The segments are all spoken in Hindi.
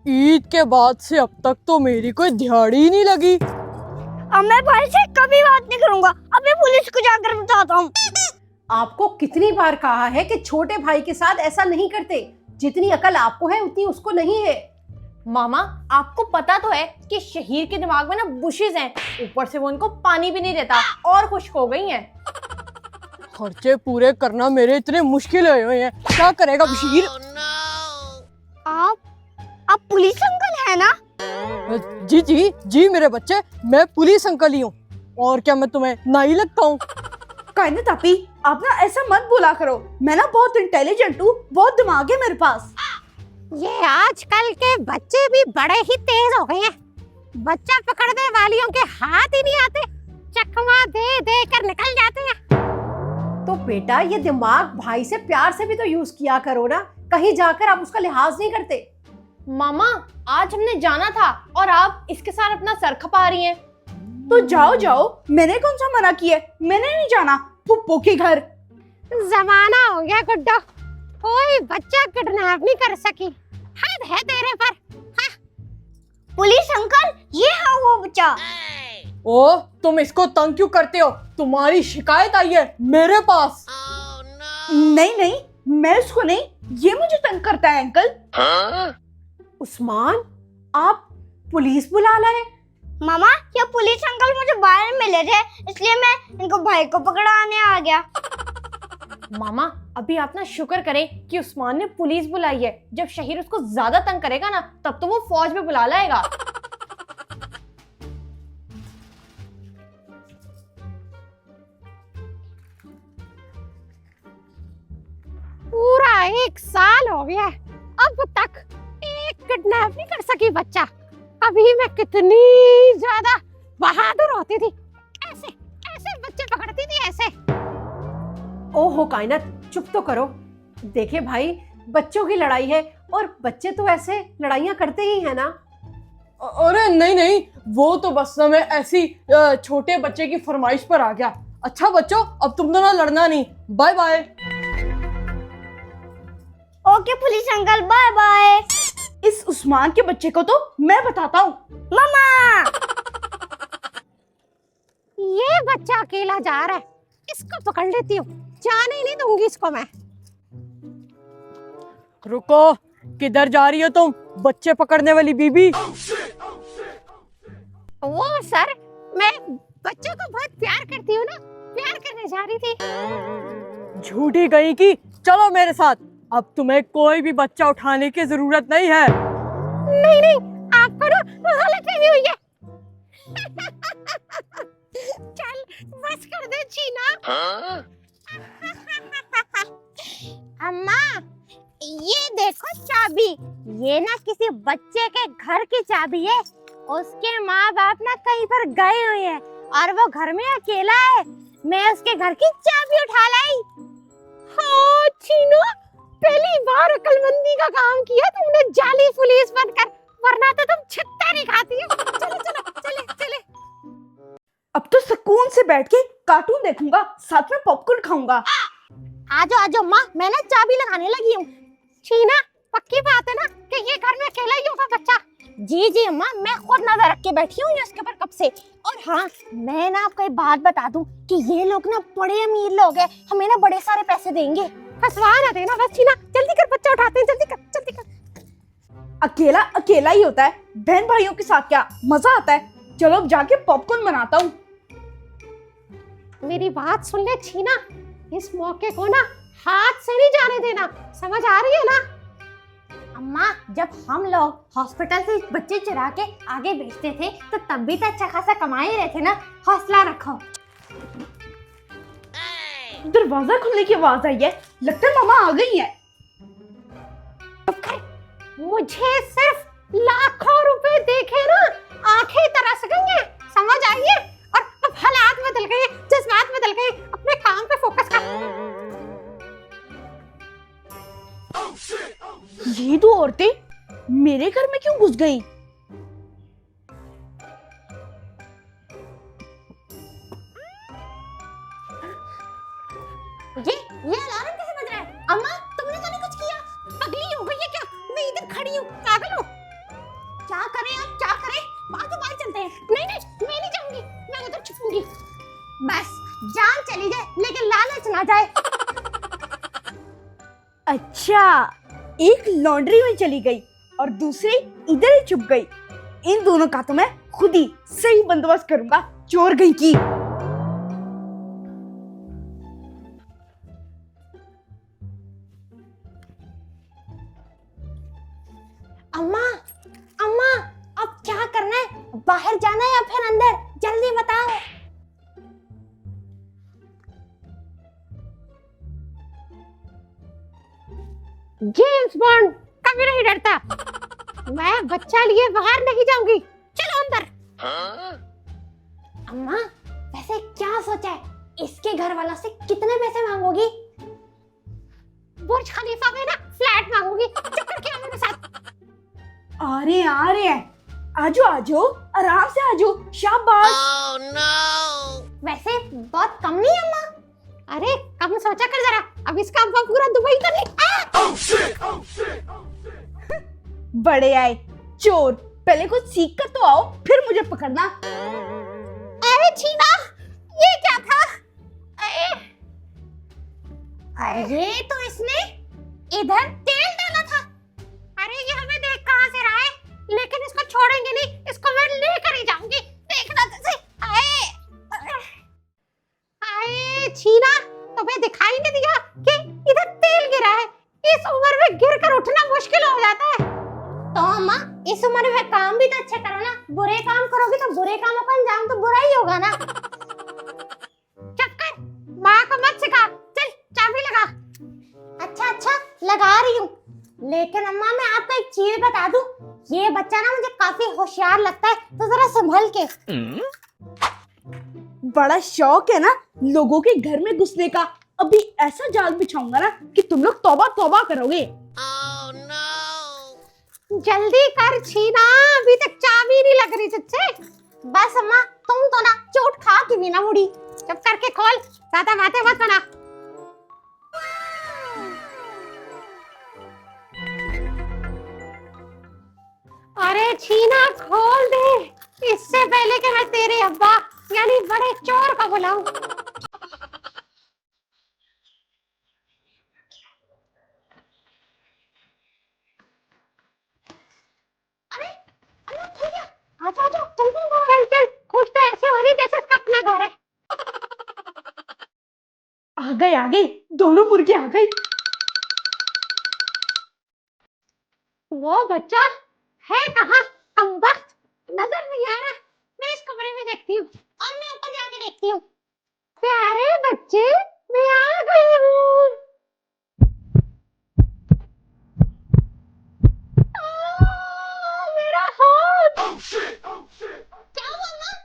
ईद के बाद से अब तक तो मेरी कोई दिहाड़ी ही नहीं लगी। अब मैं भाई से कभी बात नहीं करूंगा। अब मैं पुलिस को जाकर बताता हूँ। आपको कितनी बार कहा है कि छोटे भाई के साथ ऐसा नहीं करते। जितनी अकल आपको है उतनी उसको नहीं है। मामा, आपको पता तो है कि शहीर के दिमाग में ना बुशेस हैं, ऊपर से वो उनको पानी भी नहीं देता और खुश्क हो गई हैं। खर्चे पूरे करना मेरे इतने मुश्किल हुए हैं, क्या करेगा बशीर? आप पुलिस अंकल है ना? जी जी जी मेरे बच्चे, मैं पुलिस अंकल ही हूँ। और क्या मैं तुम्हें नहीं लगता हूँ? कायनात आपी, आप ना ऐसा मत बोला करो। मैं ना बहुत इंटेलिजेंट हूँ, बहुत दिमाग है मेरे पास। ये आजकल के बच्चे भी बड़े ही तेज हो गए हैं। बच्चा पकड़ने वालियों के हाथ ही नहीं आते, चकमा दे दे कर निकल जाते हैं। तो बेटा ये दिमाग भाई से प्यार से भी तो यूज किया करो ना। कहीं जाकर आप उसका लिहाज नहीं करते। मामा, आज हमने जाना था और आप इसके साथ अपना सर खपा रही हैं। तो जाओ जाओ, मैंने कौन सा मना किया? मैंने नहीं जाना पुप्पो के घर। जमाना हो गया गुड्डो, कोई बच्चा किडनैप नहीं कर सकी। हद है तेरे पर। हाँ। पुलिस अंकल, ये है वो बच्चा। ओ, तुम इसको तंग क्यों करते हो? तुम्हारी शिकायत आई है मेरे पास। नहीं नहीं, मैं उसको नहीं, ये मुझे तंग करता है अंकल। उस्मान, आप पुलिस बुला लाए? मामा, ये पुलिस अंकल मुझे बाहर मिले थे, इसलिए मैं इनको भाई को पकड़ाने आ गया। मामा, अभी आप ना शुक्र करें कि उस्मान ने पुलिस बुलाई है। जब शहीर उसको ज्यादा तंग करेगा ना, तब तो वो फौज में बुला लाएगा। पूरा 1 साल हो गया है, अब तक एक किडनैप नहीं कर सकी बच्चा। अभी मैं कितनी ज्यादा बहादुर होती थी, ऐसे ऐसे बच्चे पकड़ती थी ऐसे। ओहो कायनात, चुप तो करो। देखे भाई, बच्चों की लड़ाई है और बच्चे तो ऐसे लड़ाइयाँ करते ही है ना। अरे नहीं नहीं, वो तो बस ना मैं ऐसी छोटे बच्चे की फरमाइश पर आ गया। अच्छा बच्चों, अब तुम दोनों लड़ना नहीं। Bye bye. Okay police uncle, bye bye. इस उस्मान के बच्चे को तो मैं बताता हूँ। मामा, ये बच्चा अकेला जा रहा है, इसको पकड़ लेती हूँ। जाने ही नहीं दूंगी इसको मैं। रुको, किधर जा रही हो तुम, बच्चे पकड़ने वाली बीबी? वो सर, मैं बच्चों को बहुत प्यार करती हूँ ना, प्यार करने जा रही थी। झूठी गई की, चलो मेरे साथ। अब तुम्हें कोई भी बच्चा उठाने की जरूरत नहीं है। नहीं नहीं, आपको ना गलतफहमी हुई है। चल बस कर दे चीना। अम्मा, ये देखो चाबी। ये ना किसी बच्चे के घर की चाबी है। उसके माँ बाप ना कहीं पर गए हुए हैं और वो घर में अकेला है। मैं उसके घर की चाबी उठा लाई। हाँ चीनू, पहली बार अक्लमंदी का काम किया तुमने जाली पुलिस बनकर, वरना तो तुम छिट्टा नहीं खाती है। चले चलो, चले चले। अब तो सुकून से बैठ के कार्टून देखूंगा, साथ में पॉपकॉर्न खाऊंगा। आजो आजो माँ, मैं ना चाबी लगाने लगी हूँ। शीना, पक्की बात है ना कि ये घर में अकेला ही होगा बच्चा? जी जी अम्मा, मैं खुद नजर रख के बैठी हूँ इसके ऊपर कब से। और हाँ, मैं ना आपको एक बात बता दूं कि ये लोग ना बड़े अमीर लोग हैं, हमें ना बड़े सारे पैसे देंगे। फंसवा ना देना बस। शीना जल्दी कर, बच्चा उठाते हैं, जल्दी कर जल्दी कर। अकेला अकेला ही होता है, बहन भाइयों के साथ क्या मजा आता है। चलो अब जाके पॉपकॉर्न बनाता हूँ। मेरी बात सुन ले छीना, इस मौके को ना हाथ से नहीं जाने देना, समझ आ रही है ना? अम्मा, जब हम लोग हॉस्पिटल से बच्चे चुरा के आगे बेचते थे तो तब भी तो अच्छा खासा कमा ही रहे थे ना। हौसला रखो। दरवाजा खुलने की आवाज आई है, लगता है मामा आ गई है। मुझे सिर्फ लाखों रुपए देखे ना आंखें तरस गई हैं, समझ आई है? और अब हालात बदल गए, जज्बात बदल गए, अपने काम पे फोकस कर। ये दो औरतें मेरे घर में क्यों घुस गई? ये अलार्म कैसे बज रहा है? अम्मा, तुमने तो नहीं कुछ किया? पगली हो गई है क्या? मैं इधर खड़ी हूँ, पागल हो। क्या करें अब, क्या करें? बाहर चलते हैं। नहीं नहीं, मैं नहीं जाऊंगी, मैं उधर छुपूंगी। बस जान चली जाए लेकिन लालच ना जाए। अच्छा, एक लॉन्ड्री में चली गई और दूसरी इधर ही छुप गई। इन दोनों का तो मैं खुद ही सही बंदोबस्त करूंगा, चोर गई की। अम्मा, अम्मा, अब क्या करना है? बाहर जाना है या फिर अंदर? जल्दी बताओ। जेम्स बॉन्ड कभी नहीं डरता। मैं बच्चा लिए बाहर नहीं जाऊंगी, चलो अंदर। अम्मा, वैसे क्या सोचा है? इसके घर वालों से कितने पैसे मांगोगी? बुर्ज खलीफा में ना फ्लैट मांगूंगी। चक्कर क्या मेरे साथ? आ रहे हैं। आजो आजो, आराम से आजो, शाबाश। वैसे बहुत कम नहीं अम्मा? अरे कम सोचा कर जरा, अब इसका अब्बा पूरा दुबई तो नहीं। बड़े आए चोर, पहले कुछ सीख कर तो आओ, फिर मुझे पकड़ना। अरे छीना, ये क्या था? अरे तो इसने इधर तेल डाला था। अरे ये हमें देख कहां से रहा है, लेकिन इसको छोड़ेंगे नहीं, इसको मैं लेकर ही जाऊंगी। देखना तो सही। आए छीना, तुम्हें दिखाई नहीं दिया कि इधर तेल गिरा है? इस उम्र में गिरकर उठना मुश्किल हो जाता है। तो अम्मा, इस उम्र में काम भी तो अच्छे करो ना। बुरे काम करोगे तो बुरे कामों का अंजाम तो बुरा ही होगा ना। चक्कर माँ को मत सिखा, चल चाबी लगा। अच्छा अच्छा, लगा रही हूँ। लेकिन अम्मा, मैं आपको एक चीज बता दूं, ये बच्चा ना मुझे काफी होशियार लगता है, तो जरा संभल के। बड़ा शौक है ना लोगों के घर में घुसने का। अभी ऐसा जाल बिछाऊंगा ना कि तुम लोग तौबा तौबा करोगे। जल्दी कर छीना, अभी तक चाबी नहीं लग रही तुझसे। बस अम्मा, तुम तो ना चोट खा के भी ना मुड़ी। चुप करके खोल, ज्यादा बातें मत बना। अरे छीना खोल दे, इससे पहले कि मैं तेरे अब्बा यानी बड़े चोर को बुलाऊं। आजा जल्दी चल, कुछ तो ऐसे हो रही जैसे इसका अपना घर है। आ गई, दोनों मुर्गे आ गई। वो बच्चा है कहाँ? कमबख्त, नजर नहीं आ रहा। मैं इस कमरे में देखती हूँ और मैं ऊपर जाके देखती हूँ। प्यारे बच्चे, मैं आ गई हूँ। मेरा हाथ। क्या हुआ माँ?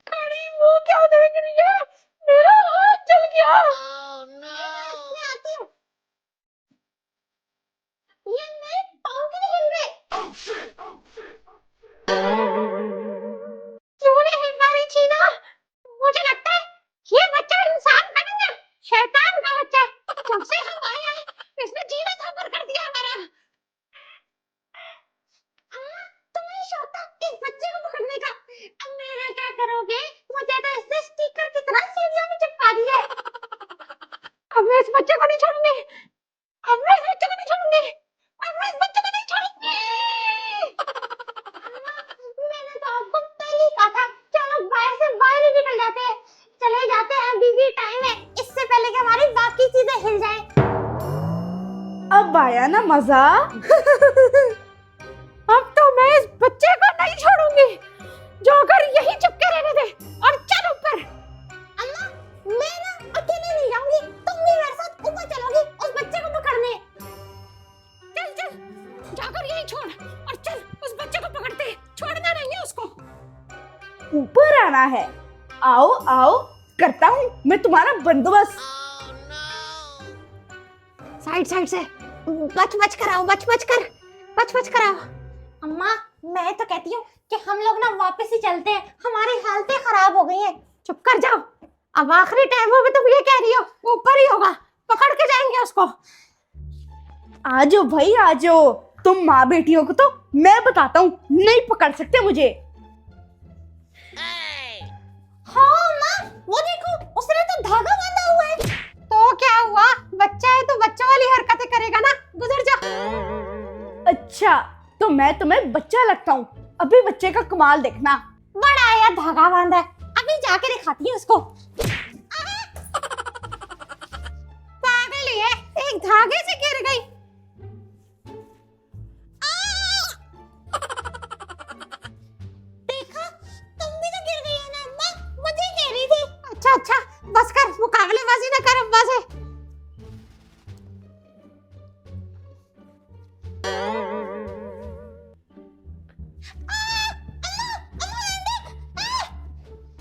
खड़ी मुंह क्या देख रही है? मेरा हाथ जल गया। मैं आती हूँ। ये मेरे पाँव क्यों नहीं हिल रहे? क्यों नहीं हिल रही छीना? मुझे लगता है ये बच्चा इंसान का नहीं है, शैतान का बच्चा है। जब से हम आए हैं, इसने जीना थापर कर दिया हमारा। अम्मा, तुम्हें शौक था इस बच्चे को पकड़ने का। अब मेरा क्या करोगे? मुझे तो इसने स्टिकर की तरह सीढ़ियों में चिपका दिया है। अब मैं इस बच्चे को नहीं छोड़ूंगी। अब मैं इस बच्चे को नहीं छोड़ूंगी। अब मैं इस बच्चे को नहीं छोड़ूंगी। अम्मा, मैंने तो आपको पहले ही कहा था, चलो बाहर से बाहर ही निकल जाते हैं। चले जाते हैं, अभी भी टाइम है, इससे पहले कि हमारी बाकी चीजें हिल जाएं। अब आया ना मजा। अब तो मैं इस बच्चे को नहीं छोड़ूंगी। जोकर यही चुपके रहने दे और चल ऊपर। अम्मा, मैं ना अकेले नहीं जाऊंगी, तुम भी मेरे साथ ऊपर चलोगी उस बच्चे को पकड़ने। चल चल, जाकर यही छोड़ और चल उस बच्चे को पकड़ते हैं। छोड़ना नहीं है उसको। ऊपर आना है, आओ आओ, करता हूँ मैं तुम्हारा बंदोबस्त। साइड साइड से बच बच कर आओ, बच बच कर आओ। अम्मा, मैं तो कहती हूँ कि हम लोग ना वापस ही चलते हैं, हमारी हालतें खराब हो गई हैं। चुप कर जाओ, अब आखिरी टाइमों में तुम ये कह रही हो ऊपर ही होगा, पकड़ के जाएंगे उसको। आजो भाई आजो, तुम माँ बेटियों को तो मैं बताता हूँ, नहीं पकड़ सकते मुझे। हाँ माँ, वो देखो उसने तो धागा बांधा हुआ है। तो क्या हुआ, बच्चा है तो बच्चों वाली हरकतें करेगा ना, गुजर जा। अच्छा, तो मैं तुम्हें बच्चा लगता हूँ? अभी बच्चे का कमाल देखना। बड़ा आया धागा बांधा है, अभी जाके दिखाती है उसको। पागल ही है, एक धागे से गिर गई। देखा, तुम भी तो गिर गई है ना अम्मा, मुझे कह रही थी। अच्छा अच्छा, बस कर, मुकाबलेबाजी ना कर अम्मा से।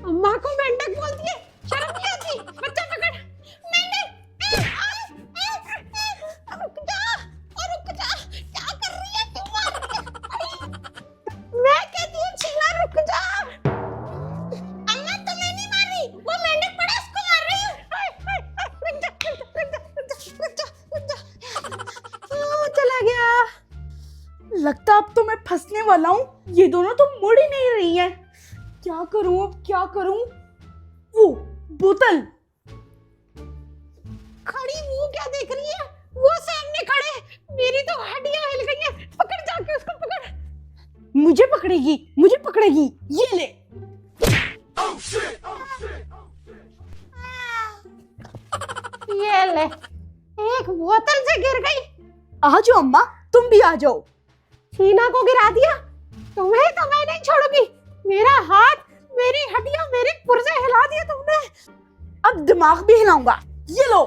अम्मा को मेंढक बोलती है, शर्म नहीं आती? बच्चा पकड़, मेंढक। रुक जा, रुक जा, क्या कर रही है तुम? मैं कहती हूँ शीला रुक जा। अम्मा तुम्हें नहीं मार रही, वो मेंढक पड़ा उसको मार रही हूँ। रुक जा, रुक जा, रुक जा। चला गया। लगता अब तो मैं फंसने वाला हूँ। ये दोनों तो मुड़ ही नहीं रही हैं। क्या करूँ अब, क्या करूँ? वो बोतल। खड़ी वो क्या देख रही है? वो सामने खड़े, मेरी तो हड्डियां हिल गई हैं। पकड़ जाके उसको पकड़। मुझे पकड़ेगी, मुझे पकड़ेगी। ये ले। ये ले, एक बोतल से गिर गई। आ जाओ अम्मा, तुम भी आ जाओ। शीना को गिरा दिया, तुम्हें तो मैं नहीं छोड़ूंगी। मेरा हाथ, मेरी हड्डियां, मेरे पुर्जे हिला दिए तुमने। अब दिमाग भी हिलाऊंगा। ये लो।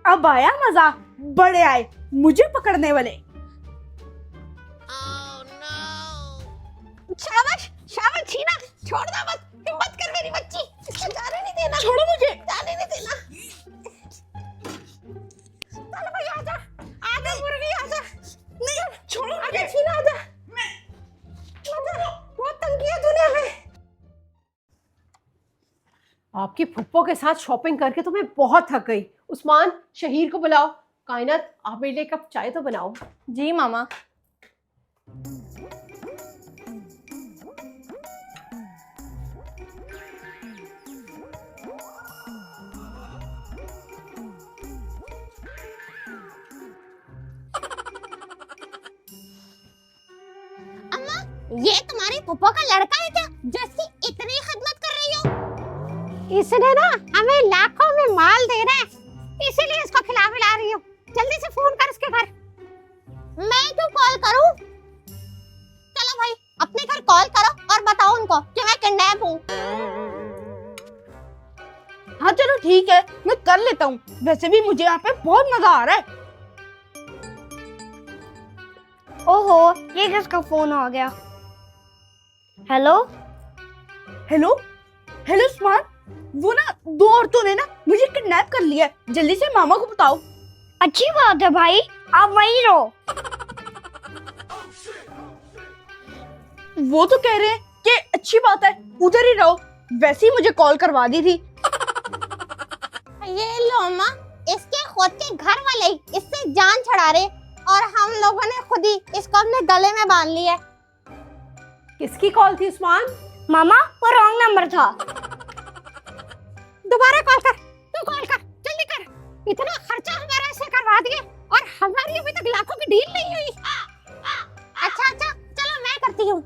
अब आया मजा, बड़े आए मुझे पकड़ने वाले। शाबाश शाबाश शीना, छोड़ दो मत, हिम्मत कर मेरी बच्ची, इसको जाने नहीं देना। छोड़ो मुझे। जाने नहीं देना। चल भाई आजा, आजा मुर्गी आजा। नहीं छोड़ो, आजा शीना आजा। आजा, बहुत तंग किया तूने हमें। आपकी फुप्पो के साथ शॉपिंग करके तो मैं बहुत थक गई। उस्मान, शहीर को बुलाओ। कायनात, आप मेरे लिए कप चाय तो बनाओ। जी मामा। ये तुम्हारी फुप्पो का लड़का है क्या, जिसकी इतनी खिदमत कर रही हो? इसने ना हमें लाखों में माल दे रहा है, इसीलिए इसको खिला पिला रही हूँ। जल्दी से फोन कर इसके घर। मैं क्यों कॉल करूँ? चलो भाई, अपने घर कॉल करो और बताओ उनको कि मैं किडनैप हूँ। हाँ चलो ठीक है, मैं कर लेता हूँ। वैसे भी मुझे यहाँ पे बहुत मजा आ रहा है। ओहो, ये किसका फोन आ गया? हेलो। हेलो हेलो उस्मान, वो ना दो औरतों ने ना मुझे किडनैप कर लिया है। जल्दी से मामा को बताओ। अच्छी बात है भाई, आप वहीं रहो। वो तो कह रहे हैं कि अच्छी बात है, उधर ही रहो। वैसे ही मुझे कॉल करवा दी थी। ये लो अम्मा, इसके खुद के घर वाले ही इससे जान छड़ा रहे और हम लोगों ने खुद ही इसको अपने गले में बांध लिया। किसकी कॉल थी उस्मान? मामा, वो रॉन्ग नंबर था। दोबारा कॉल कर, तू कॉल कर, जल्दी कर। इतना खर्चा हमारा इससे करवा दिए और हमारी अभी तक लाखों की डील नहीं हुई। अच्छा अच्छा, चलो मैं करती हूँ।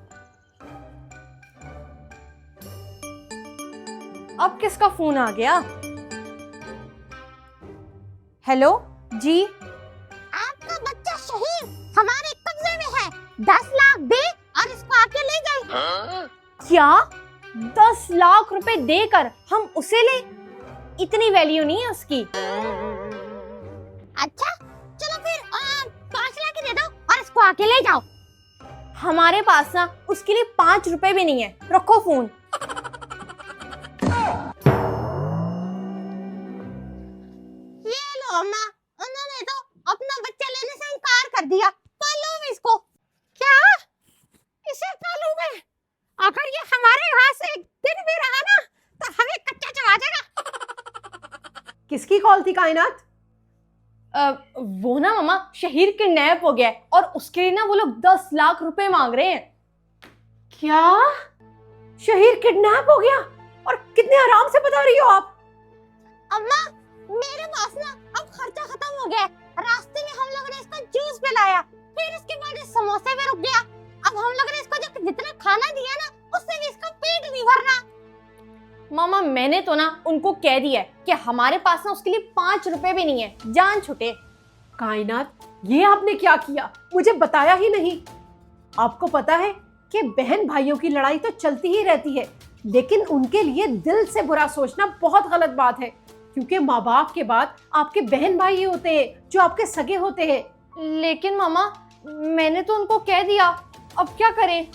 अब किसका फोन आ गया? हेलो जी। आपका बच्चा शहीद हमारे कब्जे में है। 10 लाख दे और इसको आके ले जाए। क्या 10 लाख रुपए देकर हम उसे ले? इतनी वैल्यू नहीं है उसकी। अच्छा चलो फिर 5 लाख ही दे दो और इसको आके ले जाओ। हमारे पास ना उसके लिए 5 रुपए भी नहीं है। रखो फोन। ये लो अम्मा, उन्होंने तो अपना बच्चा लेने से इनकार कर दिया। पालो भी इसको। क्या? इसे पालू मैं? अगर ये हमारे यहाँ से एक दिन भी रहा ना तो हमें कच्चा चबा देगा। किसकी कॉल थी कायनात? वो ना मामा शहीर किडनैप हो गया है और उसके लिए ना वो लोग 10 लाख रुपए मांग रहे हैं। क्या? शहीर किडनैप हो गया? और कितने आराम से बता रही हो आप? अम्मा, मेरे पास ना अब खर्चा खत्म हो गया है। रास्ते में हम लोगों ने इसको जूस पिलाया, फिर उसके बाद ये समोसे में रुक गया। अब हम लोगों ने इसको जो जितना खाना दिया ना, उससे भी इसका पेट नहीं भरना। मामा मैंने तो ना उनको कह दिया है कि हमारे पास ना उसके लिए 5 रुपए भी नहीं है, जान छुटे। कायनात, ये आपने क्या किया? मुझे बताया ही नहीं। आपको पता है कि बहन भाइयों की लड़ाई तो चलती ही रहती है, लेकिन उनके लिए दिल से बुरा सोचना बहुत गलत बात है, क्योंकि माँ बाप के बाद आपके बहन भाई ही होते हैं जो आपके सगे होते हैं। लेकिन मामा मैंने तो उनको कह दिया, अब क्या करें?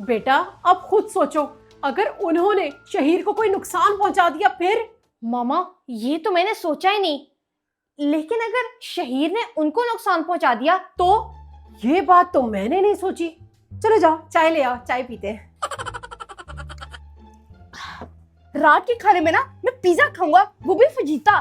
बेटा, अब खुद सोचो, अगर उन्होंने शहीर को कोई नुकसान पहुंचा दिया फिर? मामा ये तो मैंने सोचा ही नहीं, लेकिन अगर शहीर ने उनको नुकसान पहुंचा दिया तो? ये बात तो मैंने नहीं सोची। चलो जाओ, चाय ले आओ, चाय पीते हैं। रात के खाने में ना मैं पिज्जा खाऊंगा, वो भी फजीता।